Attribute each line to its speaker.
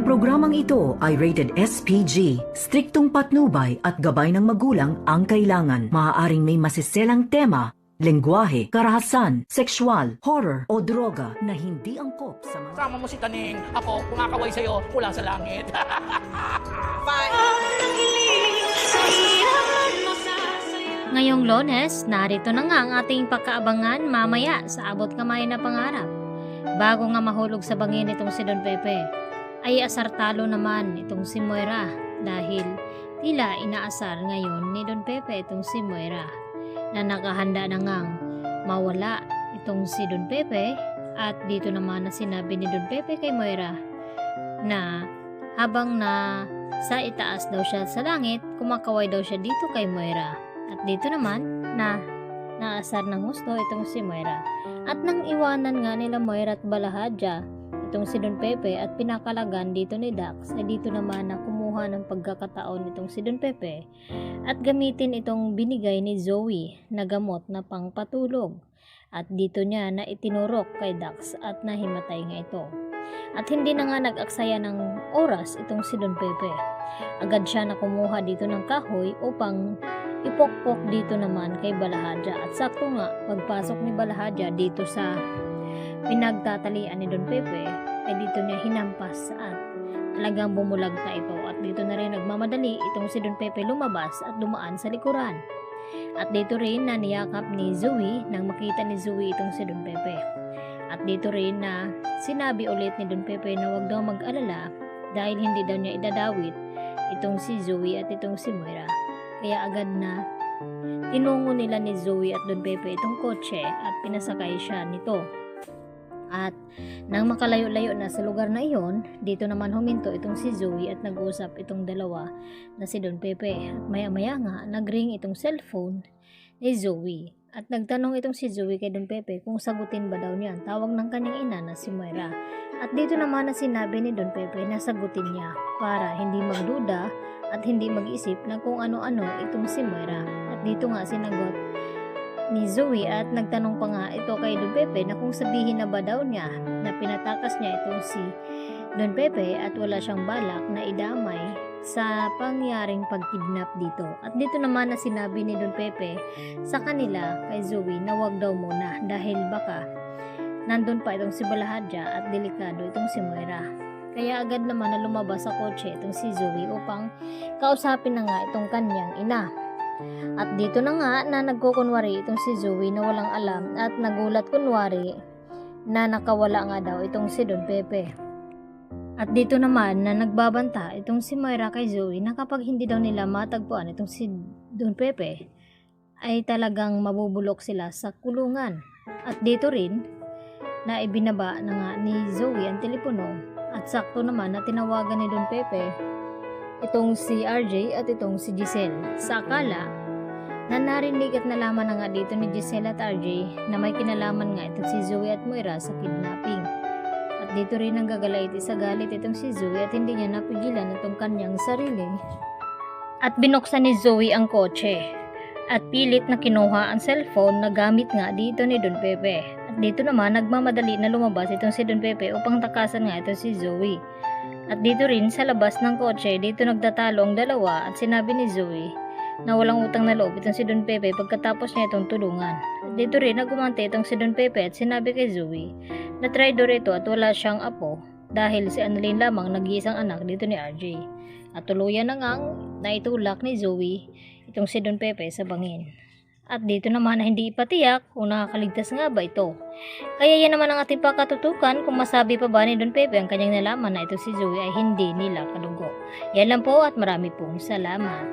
Speaker 1: programang ito ay rated SPG, striktong patnubay at gabay ng magulang ang kailangan. Maaaring may masiselang tema, lengguwahe, karahasan, sexual, horror o droga na hindi angkop sa mga...
Speaker 2: Sama mo si Taning, ako kumakaway sa'yo mula sa langit.
Speaker 3: Ngayong Lunes, narito na nga ang ating pagkaabangan mamaya sa abot kamay na pangarap. Bago nga mahulog sa bangin itong si Don Pepe, ay asar-talo naman itong si Moira dahil tila inaasar ngayon ni Don Pepe itong si Moira na nakahanda na ngang mawala itong si Don Pepe. At dito naman na sinabi ni Don Pepe kay Moira na habang na sa itaas daw siya sa langit, kumakaway daw siya dito kay Moira. At dito naman na naasar ng gusto itong si Moira. At nang iwanan nga nila Moira at Balahadja itong si Don Pepe at pinakalagan dito ni Dax, ay dito naman na kumuha ng pagkakataon itong si Don Pepe at gamitin itong binigay ni Zoe na gamot na pangpatulog. At dito niya na itinurok kay Dax at nahimatay nga ito. At hindi na nga nag-aksaya ng oras itong si Don Pepe. Agad siya na kumuha dito ng kahoy upang ipokpok dito naman kay Balahadja. At sakto nga pagpasok ni Balahadja dito sa pinagtatalian ni Don Pepe, ay dito niya hinampas at talagang bumulagta ito. At dito na rin nagmamadali itong si Don Pepe lumabas at dumaan sa likuran. At dito rin na niyakap ni Zoe nang makita ni Zoe itong si Don Pepe. At dito rin na sinabi ulit ni Don Pepe na wag daw mag-alala dahil hindi daw niya idadawit itong si Zoe at itong si Moira. Kaya agad na tinungo nila ni Zoe at Don Pepe itong kotse at pinasakay siya nito. At nang makalayo-layo na sa lugar na iyon, dito naman huminto itong si Zoe at nag-usap itong dalawa na si Don Pepe. At maya-maya nga nagring itong cellphone ni Zoe. At nagtanong itong si Zoe kay Don Pepe kung sagutin ba daw niya ang tawag ng kanyang ina na si Moira. At dito naman na sinabi ni Don Pepe na sagutin niya para hindi magduda at hindi mag-isip na kung ano-ano itong si Moira. At dito nga sinagot ni Zoe at nagtanong pa nga ito kay Don Pepe na kung sabihin na ba daw niya na pinatakas niya itong si Don Pepe at wala siyang balak na idamay sa pangyaring pagkidnap dito. At dito naman na sinabi ni Don Pepe sa kanila kay Zoe na wag daw muna dahil baka nandun pa itong si Balahadja at delikado itong si Moira. Kaya agad naman na lumabas sa kotse itong si Zoe upang kausapin na nga itong kanyang ina. At dito na nga na nagkukunwari itong si Zoe na walang alam at nagulat kunwari na nakawala nga daw itong si Don Pepe. At dito naman na nagbabanta itong si Moira kay Zoe na kapag hindi daw nila matagpuan itong si Don Pepe ay talagang mabubulok sila sa kulungan. At dito rin na ibinaba na nga ni Zoe ang telepono at sakto naman na tinawagan ni Don Pepe itong si RJ at itong si Giselle. Sa akala na narinig at nalaman na nga dito ni Giselle at RJ na may kinalaman nga itong si Zoe at Moira sa kidnapping. At dito rin ang gagalait sa galit itong si Zoe at hindi niya napigilan itong kanyang sarili. At binuksan ni Zoe ang kotse at pilit na kinuha ang cellphone na gamit nga dito ni Don Pepe. At dito naman nagmamadali na lumabas itong si Don Pepe upang takasan nga ito si Zoe. At dito rin sa labas ng kotse, dito nagtatalo ang dalawa at sinabi ni Zoe na walang utang na loob itong si Don Pepe pagkatapos niya itong tulungan. At dito rin nagumante itong si Don Pepe at sinabi kay Zoe na traidor ito at wala siyang apo dahil si Annalyn lamang nag-iisang anak dito ni RJ. At tuluyan na ngang naitulak ni Zoe itong si Don Pepe sa bangin. At dito naman na hindi ipatiyak kung nakakaligtas nga ba ito. Kaya yan naman ang ating pakatutukan kung masabi pa ba ni Don Pepe ang kanyang nalaman na ito si Zoe ay hindi nila kadugo. Yan lang po at marami pong salamat.